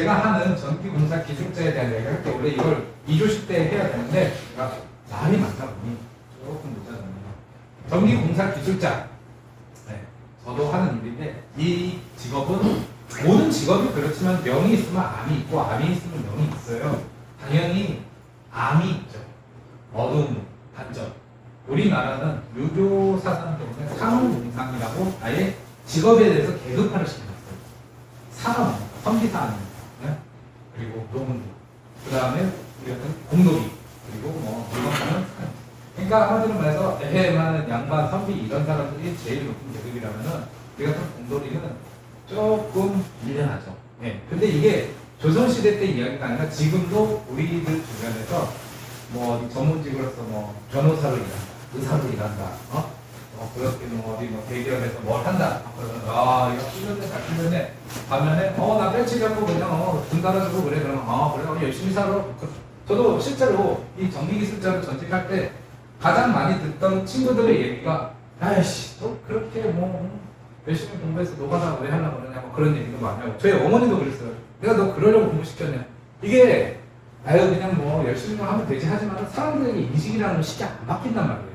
제가 하는 전기공사 기술자에 대한 얘기를 할 때 원래 이걸 2조식 때 해야 되는데 제가 말이 많다 보니 조금 늦어졌네요. 전기공사 기술자. 네, 저도 하는 일인데 이 직업은 모든 직업이 그렇지만 명이 있으면 암이 있고 암이 있으면 명이 있어요. 당연히 암이 있죠. 어두운 단점. 우리나라는 유교 사상 때문에 산업공상이라고 아예 직업에 대해서 계급화를 시켜놨어요. 산업, 선기사 아닙니까? 네? 그리고 노무부, 그 다음에 우리가 공노비, 그리고 뭐 물건사는 그러니까 한마디로 말해서 에헤마는 양반, 선비 이런 사람들이 제일 높은 계급이라면은 우리 같은 공노리는 조금 밀려나죠. 네. 근데 이게 조선시대 때 이야기가 아니라 지금도 우리들 주변에서 뭐 전문직으로서 뭐 변호사로 일한다, 의사로 일한다, 그렇게 뭐 어디 뭐 대기업에서 뭘 한다. 그러면 이거 풀렸네, 잘 풀렸네. 반면에 나 빼치려고 그냥 등 달아주고 그래. 그러면 그래 열심히 살아. 저도 실제로 이 전기기술자로 전직할 때 가장 많이 듣던 친구들의 얘기가 아이씨 너 그렇게 뭐 열심히 공부해서 노가다 왜 하려고 그러냐 뭐 그런 얘기도 많이 하고 저희 어머니도 그랬어요. 내가 너 그러려고 공부시켰냐. 이게 그냥 뭐 열심히 하면 되지 하지만 사람들에게 인식이라는 건 쉽게 안 바뀐단 말이에요.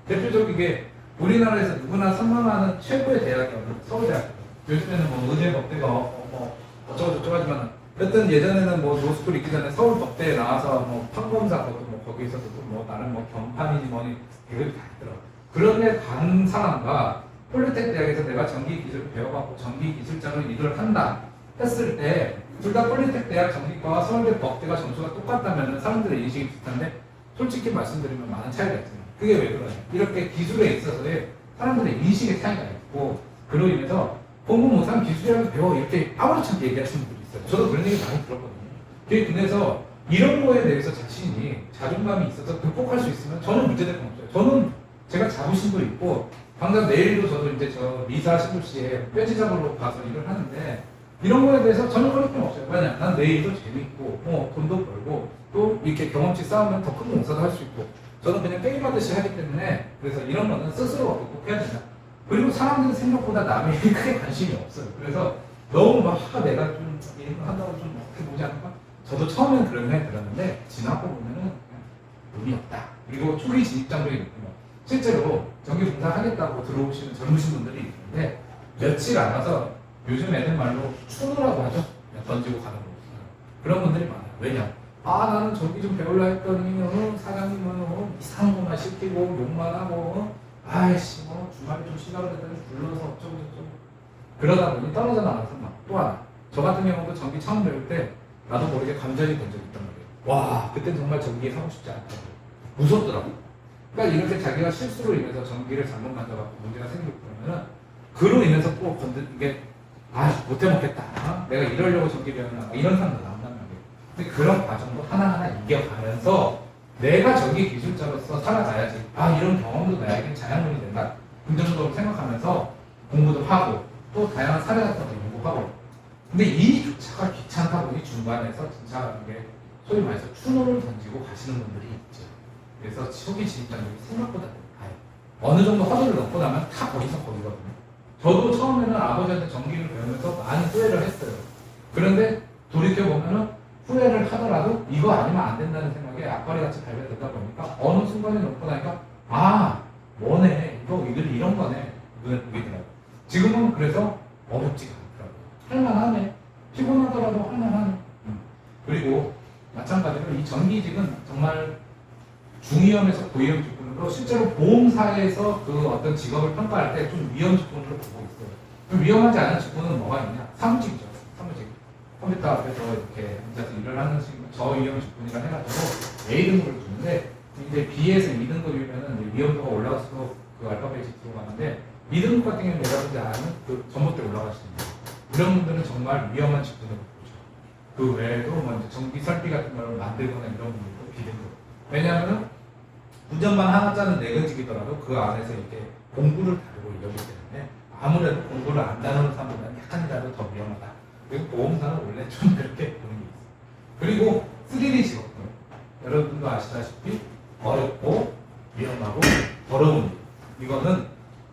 대표적이게 우리나라에서 누구나 선망하는 최고의 대학이 서울대학교. 요즘에는 뭐 의대 법대가 뭐 어쩌고저쩌고 하지만 어쨌든 예전에는 뭐 노스쿨 있기 전에 서울 법대에 나와서 뭐 판검사 것도 뭐 거기서도 뭐 나는 뭐 경판이니 뭐니 계급이 다 있더라고. 그런데 간 사람과 폴리텍 대학에서 내가 전기기술을 배워갖고 전기기술자로 일을 한다 했을 때 둘 다 폴리텍 대학 전기과와 서울대 법대가 점수가 똑같다면 사람들의 인식이 비슷한데 솔직히 말씀드리면 많은 차이가 있잖아요. 그게 왜 그러냐. 이렇게 기술에 있어서의 사람들의 인식의 차이가 있고 그로 인해서 공부 못하면 기술이라도 배워 이렇게 아무렇지 않게 얘기하시는 분들이 있어요. 저도 그런 얘기 많이 들었거든요. 그래서 이런 거에 대해서 자신이 자존감이 있어서 극복할 수 있으면 저는 문제될 건 없어요. 저는 제가 자부심도 있고 당장 내일도 저도 이제 저 미사 신도시에 뼈지작으로 가서 일을 하는데 이런 거에 대해서 전혀 거리낌 없어요. 왜냐? 난 내일도 재밌고 돈도 벌고 또 이렇게 경험치 쌓으면 더 큰 공사도 할 수 있고 저는 그냥 게임하듯이 하기 때문에 그래서 이런 거는 스스로가 극복해야 된다. 그리고 사람들은 생각보다 남의 일에 크게 관심이 없어요. 그래서 너무 막 내가 좀 이런 거 한다고 좀 어떻게 보지 않을까? 저도 처음엔 그런 생각이 들었는데 지나고 보면은 의미 없다. 그리고 초기 진입장벽이 높은 거. 실제로 전기공사 하겠다고 들어오시는 젊으신 분들이 있는데 며칠 안 와서 요즘 애들 말로 추노라고 하죠. 그냥 던지고 가는 거. 그런 분들이 많아요. 왜냐? 나는 전기 좀 배우려 했더니 사장님은 이상한 것만 시키고 욕만 하고 아이씨 주말에 좀 시간을 냈더니 불러서 어쩌고저쩌고 그러다 보니 떨어져 나가서 막 또 하나 저 같은 경우도 전기 처음 배울 때 나도 모르게 감정이 된 적이 있단 말이에요. 와 그땐 정말 전기에 사고 싶지 않다고 무섭더라고. 그러니까 이렇게 자기가 실수로 인해서 전기를 잘못 만져갖고 문제가 생기고 그러면은 그로 인해서 또 건드는 게 못해 먹겠다. 내가 이러려고 전기 배웠나 이런 사람도 나온단 말이에요. 근데 그런 과정도 하나하나 이겨가면서 내가 전기 기술자로서 살아가야지. 이런 경험도 나에게 자양분이 된다. 긍정적으로 생각하면서 공부도 하고 또 다양한 사례 같은 것도 연구하고. 근데 이 조차가 귀찮다 보니 중간에서 진짜 이게 소위 말해서 추노를 던지고 가시는 분들이 있죠. 그래서 초기 진입장벽이 생각보다 높아요. 어느 정도 허들을 넘고 나면 다 거기서 거기거든요. 저도 처음에는 아버지한테 전기를 배우면서 많이 후회를 했어요. 그런데 돌이켜보면은 후회를 하더라도 이거 아니면 안 된다는 생각에 앞발이같이 발견되다 보니까 어느 순간에 넘고 나니까 뭐네 이런 거네 눈에 보이더라고요. 지금은 그래서 어렵지가 않더라고요. 할만하네. 피곤하더라도 할만하네. 그리고 마찬가지로 이 전기직은 정말 중위험에서 고위험 직군으로 실제로 보험사에서 그 어떤 직업을 평가할 때 좀 위험 직군으로 보고 있어요. 좀 위험하지 않은 직군은 뭐가 있냐? 사무직이죠. 사무직. 컴퓨터 앞에서 이렇게 앉아서 일을 하는 친구, 저위험 직군이라 해가지고 A등급을 주는데 이제 B에서 2등급이면은 위험도가 올라갈수록 그 알파벳이 들어가는데 2등급 같은 경우는 내가 보지 않은 그 전봇대 올라가시는 거예요. 이런 분들은 정말 위험한 직군으로 보죠. 그 외에도 뭐 이제 전기 설비 같은 걸 만들거나 이런 분들도 B등급. 왜냐하면 운전만 하나짜는 내근직이더라도 그 안에서 이렇게 공부를 다루고 이러기 때문에 아무래도 공부를 안 다루는 사람보다는 약간이라도 더 위험하다. 그리고 보험사는 원래 좀 그렇게 보는 게 있어요. 그리고 3D 직업들 여러분도 아시다시피 어렵고 위험하고 더러운 일. 이거는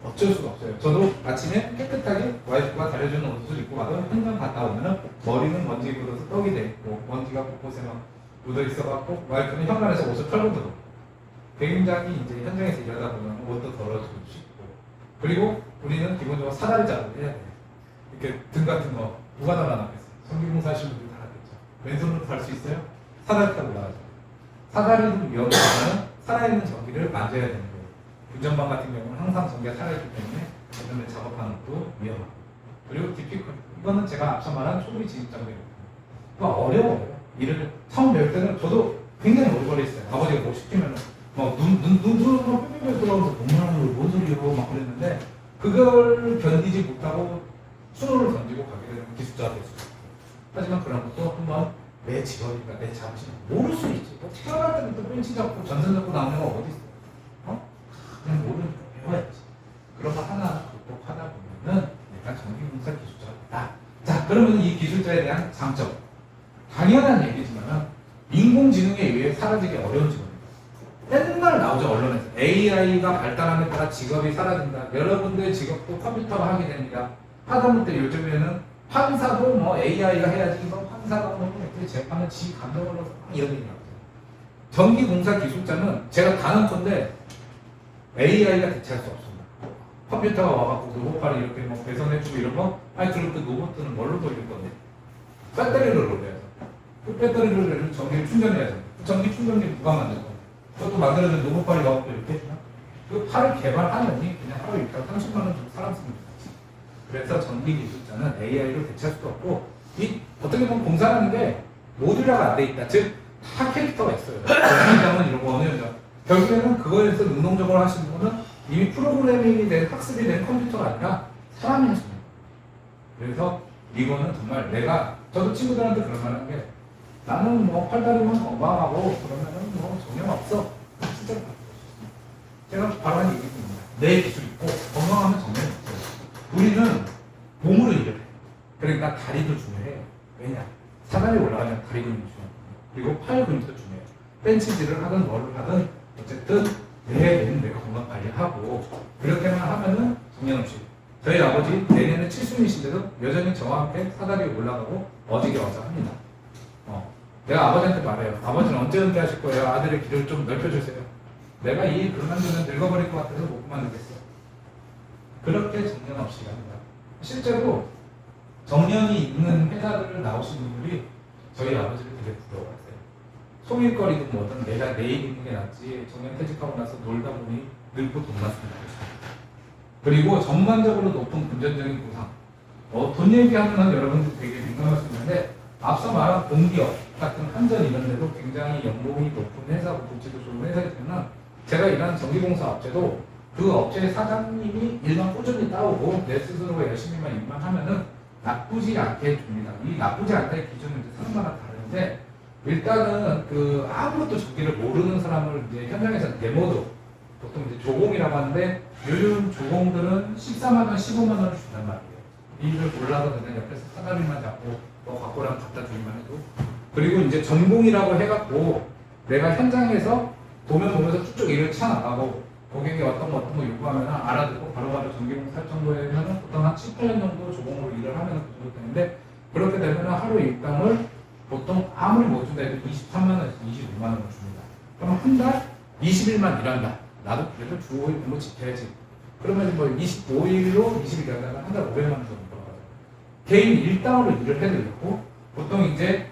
어쩔 수가 없어요. 저도 아침에 깨끗하게 와이프가 다려주는 옷을 입고 가서 현장 갔다 오면은 머리는 먼지가 먼지 묻어서 떡이 돼 있고 먼지가 곳곳에 막 묻어 있어갖고 와이프는 현관에서 옷을 털고 들어. 굉장히 이제 현장에서 일하다 보면 옷도 덜어지고 싶고 그리고 우리는 기본적으로 사다리 작업을 해야 돼. 이렇게 등 같은 거 누가 달아놨겠어요? 전기공사 하시는 분들이 달았겠죠. 왼손으로 달 수 있어요? 사다리 타고 올라가죠. 사다리도 위험하면 살아있는 전기를 만져야 되는 거예요. 운전방 같은 경우는 항상 전기가 살아있기 때문에 예전에 작업하는 것도 위험하고 그리고 디피컬 이거는 제가 앞서 말한 초기 진입장벽이거든요. 어려워요. 일을 처음 배울 때는 저도 굉장히 오래 걸렸어요. 아버지가 뭐 시키면 눈으로 뼈뼈뼈 들어가면서 너무나는 뭔 소리요 막 그랬는데 그걸 견디지 못하고 수로를 던지고 가게 되면 기술자가 될 수 있어요. 하지만 그런 것도 한번 내 직업이니까 내 자부심 모를 수 있지. 뭐 태어날 때부터 벤치 잡고 전선 잡고 나오는 거 어디 있어? 어? 그냥 모르니까 배워야지. 그런 거 하나 극복하다 보면은 내가 전기공사 기술자가 된다. 자, 그러면 이 기술자에 대한 장점. 당연한 얘기지만 인공지능에 의해 사라지기 어려운 직업입니다. 맨날 나오죠 언론에서 AI가 발달함에 따라 직업이 사라진다. 여러분들의 직업도 컴퓨터가 하게 됩니다. 하다못해 요즘에는 판사도 뭐 AI가 해야지 뭐 판사가 뭐 어떻게 재판을 지 감독을 해서 이런 얘기 나오죠. 전기공사 기술자는 제가 다는 건데 AI가 대체할 수 없습니다. 컴퓨터가 와갖고 로봇팔을 이렇게 뭐 배선해주고 이런 거 아니 그럼 그 로봇들은 뭘로 돌릴 건데 배터리를 돌려야죠. 그 배터리를 전기를 충전해야죠. 그 전기 충전기 누가 만들 건데 그것도 만들어진 로봇팔이 와갖고 이렇게 해주나? 그 팔을 개발하느니 그냥 하루 일당 30만 원 주고 사람 씁니다. 그래서 전기 기술자는 AI로 대체할 수도 없고 이 어떻게 보면 공사하는 게 모듈화가 안 돼 있다. 즉 다 캐릭터가 있어요. 전기장은 이런 거 어느 현장. 결국에는 그거에서 능동적으로 하시는 분은 이미 프로그래밍이 된 학습이 된 컴퓨터가 아니라 사람이 했습니다. 그래서 이거는 정말 내가 저도 친구들한테 그런 말 하는 게 나는 뭐 팔다리만 건강하고 그러면은 뭐 전혀 없어. 진짜 제가 바로 한 얘기입니다. 내 기술 있고 건강하면 전혀 없어요. 우리는 몸으로 일을 해. 그러니까 다리도 중요해요. 왜냐? 사다리 올라가면 다리 근육이 중요해요. 그리고 팔 근육도 중요해요. 벤치질을 하든 뭘 하든 어쨌든 내 몸 내가 건강 관리하고 그렇게만 하면은 정년없이 저희 아버지 내년에 70이신데도 여전히 저와 함께 사다리에 올라가고 어지게 와서 합니다. 내가 아버지한테 말해요. 아버지는 언제 은퇴하실 거예요? 아들의 길을 좀 넓혀주세요. 내가 이 그만두면 늙어버릴 것 같아서 못 그만두겠어. 그렇게 정년없이 합니다. 실제로 정년이 있는 회사들을 나오신 분들이 저희 아버지를 되게 부러워하세요. 소일거리든 뭐든 내가 내일 있는 게 낫지 정년 퇴직하고 나서 놀다 보니 늙고 돈 났으면 좋겠어요. 그리고 전반적으로 높은 금전적인 보상. 돈 얘기하면 여러분들 되게 민감할 수 있는데 앞서 말한 공기업 같은 한전 이런 데도 굉장히 연봉이 높은 회사고 복지도 좋은 회사이기 때문에 제가 일하는 전기공사 업체도 그 업체의 사장님이 일만 꾸준히 따오고 내 스스로가 열심히만 일만 하면은 나쁘지 않게 줍니다. 이 나쁘지 않다의 기준은 이제 사람마다 다른데 일단은 그 아무것도 전기를 모르는 사람을 이제 현장에서 데모도 보통 이제 조공이라고 하는데 요즘 조공들은 14만 원, 15만 원을 준단 말이에요. 일을 몰라서 그냥 옆에서 사다리만 잡고 뭐 갖고랑 갖다 주기만 해도 그리고 이제 전공이라고 해갖고 내가 현장에서 도면 보면서 쭉쭉 일을 쳐나가고 고객이 어떤 거 요구하면 알아듣고 바로바로 전기공사 할 정도에는 보통 한 7, 8년 정도 조공으로 일을 하면 그 정도 되는데 그렇게 되면 하루 일당을 보통 아무리 못 준다 해도 23만 원에서 25만 원을 줍니다. 그럼 한 달 20일만 일한다. 나도 그래도 주 5일 근무 지켜야지. 그러면 뭐 25일로 20일 일한다면 한 달 500만 원 정도 벌어가요. 개인 일당으로 일을 해드리고 보통 이제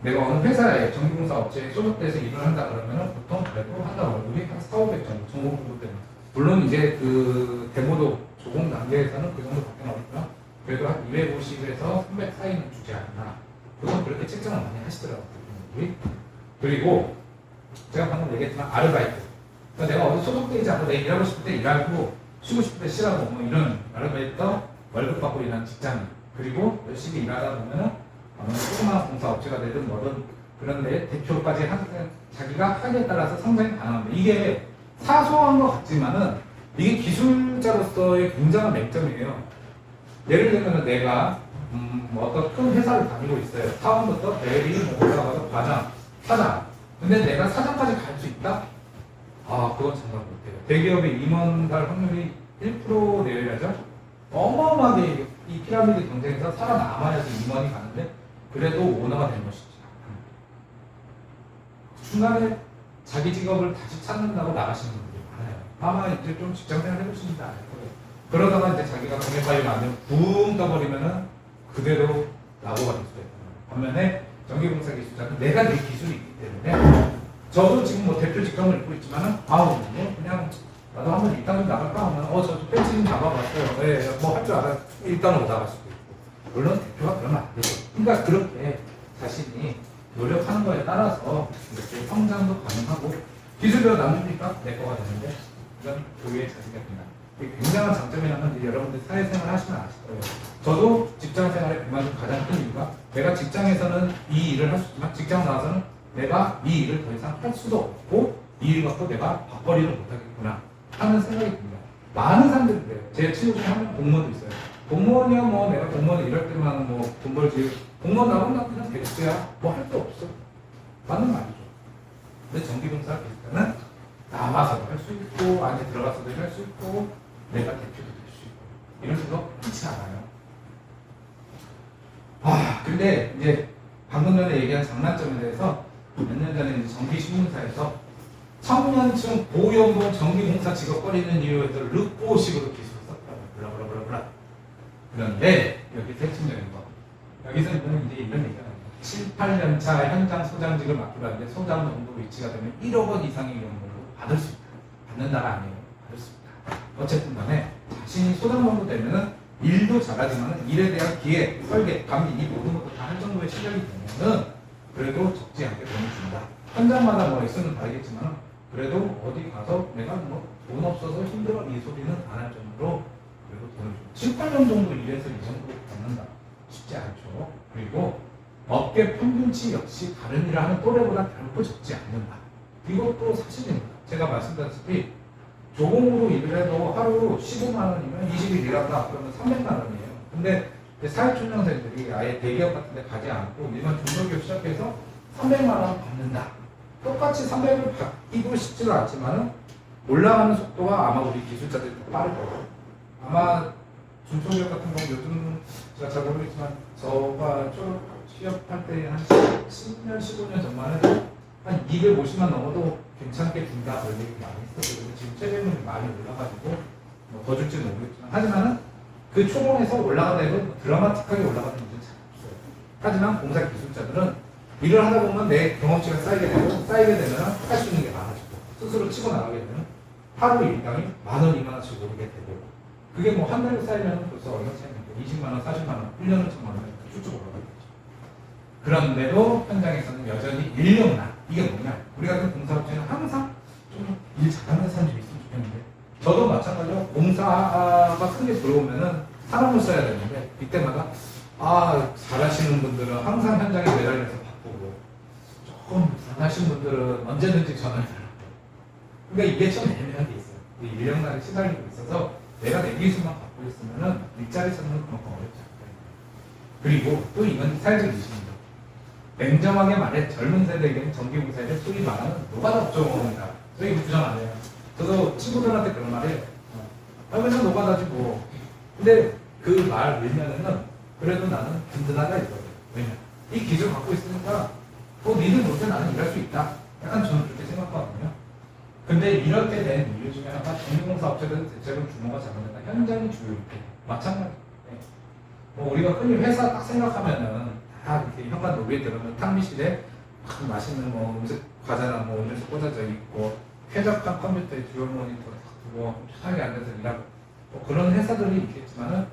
내가 어느 회사에 전기공사 업체에 소속돼서 일을 한다 그러면 보통 그래도 한 달 월급이 한 4, 500 정도 전공 정도 때문에 물론 이제 그 데모도 조공 단계에서는 그 정도밖에 나오니까 그래도 한 250에서 300 사이는 주지 않나 그건 그렇게 책정을 많이 하시더라고요. 그리고 제가 방금 얘기했지만 아르바이트 그러니까 내가 어디 소속되지 않고 내가 일하고 싶을 때 일하고 쉬고 싶을 때 쉬라고 뭐 이런 아르바이트 월급 받고 일하는 직장인 그리고 열심히 일하다 보면은 조그마한 공사업체가 되든 뭐든 그런데 대표까지 하는 자기가 하기에 따라서 상당히 가능합니다. 이게 사소한 것 같지만은 이게 기술자로서의 굉장한 맹점이에요. 예를 들면 내가 뭐 어떤 큰 회사를 다니고 있어요. 사원부터 대리, 뭐 올라가서 과장, 사장. 근데 내가 사장까지 갈 수 있다? 그건 생각 못해요. 대기업의 임원갈 확률이 1% 내외라죠? 어마어마하게 이 피라미드 경쟁에서 살아남아야지 임원이 가는데 그래도 오너가 된 것이지. 중간에 자기 직업을 다시 찾는다고 나가시는 분들이 많아요. 아마 이제 좀 직장생활 해보십니다. 그러다가 이제 자기가 경력관리가 안 되면 붕 떠버리면은 그대로 낙오가 될 수가 있어요. 반면에 전기공사 기술자는 내가 내 기술이 있기 때문에 저도 지금 뭐 대표 직감을 입고 있지만은 아우 뭐 그냥 나도 한번 일단 좀 나갈까 하면 저 펜치 좀 잡아봤어요. 네, 뭐 할 줄 알아. 일단 오다갈 수도 있고. 물론 대표가 그러면 안 되죠. 그러니까 그렇게 자신이 노력하는 거에 따라서 이렇게 성장도 가능하고 기술대로 남깁니까? 내 거가 되는데 이건 교육의 자세입니다. 굉장한 장점이라는 게 여러분들 사회생활 하시면 아실 거예요. 저도 직장생활에 그만큼 가장 큰 이유가 내가 직장에서는 이 일을 할 수 있지만 직장 나와서는 내가 이 일을 더 이상 할 수도 없고 이 일 갖고 내가 밥벌이를 못하겠구나 하는 생각이 듭니다. 많은 사람들이 그래요. 제 친구 중에 한 명 공무원도 있어요. 공무원이야 뭐 내가 공무원 일할 때만 뭐 돈 벌지 공무원 나오면 나 그냥 백수야 뭐 할 게 없어. 맞는 말이죠. 근데 전기공사 비슷하는 나와서도 할 수 있고 안에 들어가서도 할 수 있고 내가 대표도 될 수 있고 이런 식으로 그렇지 않아요. 근데 이제 방금 전에 얘기한 장단점에 대해서 몇 년 전에 이제 전기신문사에서 청년층 고연봉 전기공사 직업 꺼리는 이유에서 르꼬식으로 기술을 썼다고 블라블라블라블라. 그런데 여기 핵심적인 거 여기서 이거는 이제 이런 얘기가 나요. 7, 8년 차 현장 소장직을 맡기로 하는데 소장 정도 위치가 되면 1억 원 이상의 연봉을 받을 수 있다. 받는다가 아니에요. 받을 수 있다. 어쨌든 간에 자신이 소장 정도 되면은 일도 잘하지만 일에 대한 기획, 설계, 감리 이 모든 것도 다 할 정도의 실력이 되면은 그래도 적지 않게 돈을 준다. 현장마다 뭐 X는 다르겠지만 그래도 어디 가서 내가 뭐 돈 없어서 힘들어 이 소리는 안 할 정도로 그래도 돈을 줘. 7, 8년 정도 일해서 이 정도로 받는다. 쉽지 않죠. 그리고 업계 평균치 역시 다른 일을 하는 또래보다 결코 적지 않는다. 이것도 사실입니다. 제가 말씀드렸다시피 조공으로 일을 해도 하루 15만 원이면 20일 일한다. 그러면 300만 원이에요. 근데 사회초년생들이 아예 대기업 같은 데 가지 않고 일반 중소기업 시작해서 300만 원 받는다. 똑같이 300을 받기도 쉽지도 않지만 올라가는 속도가 아마 우리 기술자들이 더 빠를 거예요. 아마 중소기업 같은 경우 요즘 제가 잘 모르겠지만 저가 취업할 때 한 10년, 15년 전만 해도 한 250만 넘어도 괜찮게 준다 그런 얘기 많이 했었거든요. 지금 최저임금이 많이 올라가지고 더 줄지는 모르겠지만 하지만은 그 초봉에서 올라가다 해도 드라마틱하게 올라가는 문제는 잘 없어요. 하지만 공사 기술자들은 일을 하다 보면 내 경험치가 쌓이게 되면 할 수 있는 게 많아지고 스스로 치고 나가게 되면 하루 일당이 10,000원, 20,000원씩 오르게 되고 그게 뭐 한 달에 쌓이면 벌써 얼마 차이입니까? 20만 원, 40만 원, 1년은 1,000만 원 이렇게 쭉쭉 올라가게 되죠. 그런데도 현장에서는 여전히 인력난 이게 뭐냐? 우리 같은 공사업체는 항상 좀 일 잘하는 사람들이 있으면 좋겠는데 저도 마찬가지로 공사가 큰 게 들어오면은 사람을 써야 되는데 이때마다 잘하시는 분들은 항상 현장에 매달려서 바쁘고 조금 불안하신 분들은 언제든지 전화를 드려요. 그러니까 이게 좀 애매한 게 있어요. 인력난에 시달리고 있어서 내가 내 기술만 갖고 있으면은 일자리 찾는 건 그만큼 어렵지 않아요. 그리고 또 이건 사회적 이슈입니다. 냉정하게 말해 젊은 세대에게는 전기공사에 소위 말하는 노가다 업종입니다. 저희 부정 안 해요. 저도 친구들한테 그런 말이에요. 그냥 노가다지 뭐. 근데 그 말 밀면은 그래도 나는 든든하다 이거예요. 왜냐? 이 기술 갖고 있으니까 니들 못해 나는 일할 수 있다. 약간 저는 그렇게 생각하거든요. 근데 이렇게 된 이유 중에 하나가 전기공사 업체들은 대체로 규모가 작은데 현장이 주요해. 마찬가지. 우리가 흔히 회사 딱 생각하면은 다 이렇게 현관 로비에 들어가면 탕비실에 맛있는 뭐 음식 과자나 뭐 음료수 꽂아져 있고 쾌적한 컴퓨터에 듀얼 모니터 딱 두고 편하게 앉아서 일하고 그런 회사들이 있겠지만은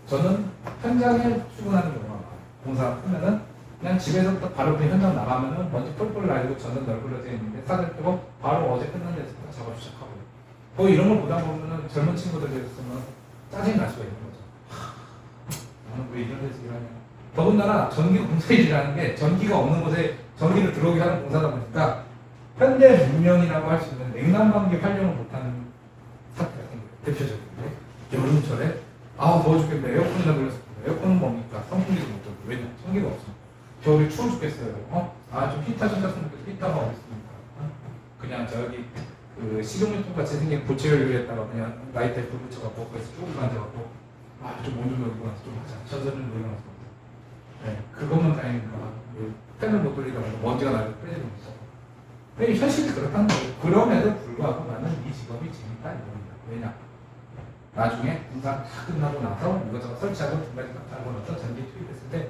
저는 현장에 출근하는 경우가 많아요. 공사가 크면은 그냥 집에서부터 바로 그 현장 나가면은 먼지 펄펄 날리고 저는 널브러져 있는데 사들 끄고 바로 어제 끝난 데서 작업 시작하고 이런 걸 보다 보면은 젊은 친구들에서는 짜증이 날 수가 있는 거죠. 나는 왜 이런 데서 일하냐. 더군다나 전기 공사 일이라는 게 전기가 없는 곳에 전기를 들어오게 하는 공사다 보니까 현대 문명이라고 할 수 있는 냉난방기 활용을 못하는 사태가 생겨요. 대표적인데 여름철에 더워 죽겠네. 에어컨이나 돌렸습니다. 에어컨은 뭡니까? 선풍기도 못 돌고 왜냐? 전기가 없습니다. 겨울에 추워 죽겠어요. 좀 히터 좀 샀으면 좋겠어. 히터가 어디 있습니까? 그냥 저기 그 식용유통 같이 생긴 고체연료에다가 그냥 라이터에 불 붙여갖고 거기서 쭉 만져갖고 좀 온도 놀고 나서 좀 하자. 전선을 놀고 나서 네, 그것만 다행히 먼지가 나고 빼지는 거죠. 근데 현실이 그렇다는 거예요. 그럼에도 불구하고 나는 이 직업이 재밌다 이겁니다. 왜냐? 나중에 공사 다 끝나고 나서 이것저것 설치하고 중간에 하고 나서 전기 투입했을 때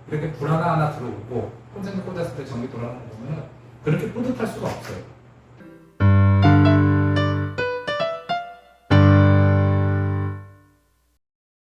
이렇게 불 하나 들어오고 콘센트 꽂았을 때 전기 돌아가는 거 보면 그렇게 뿌듯할 수가 없어요.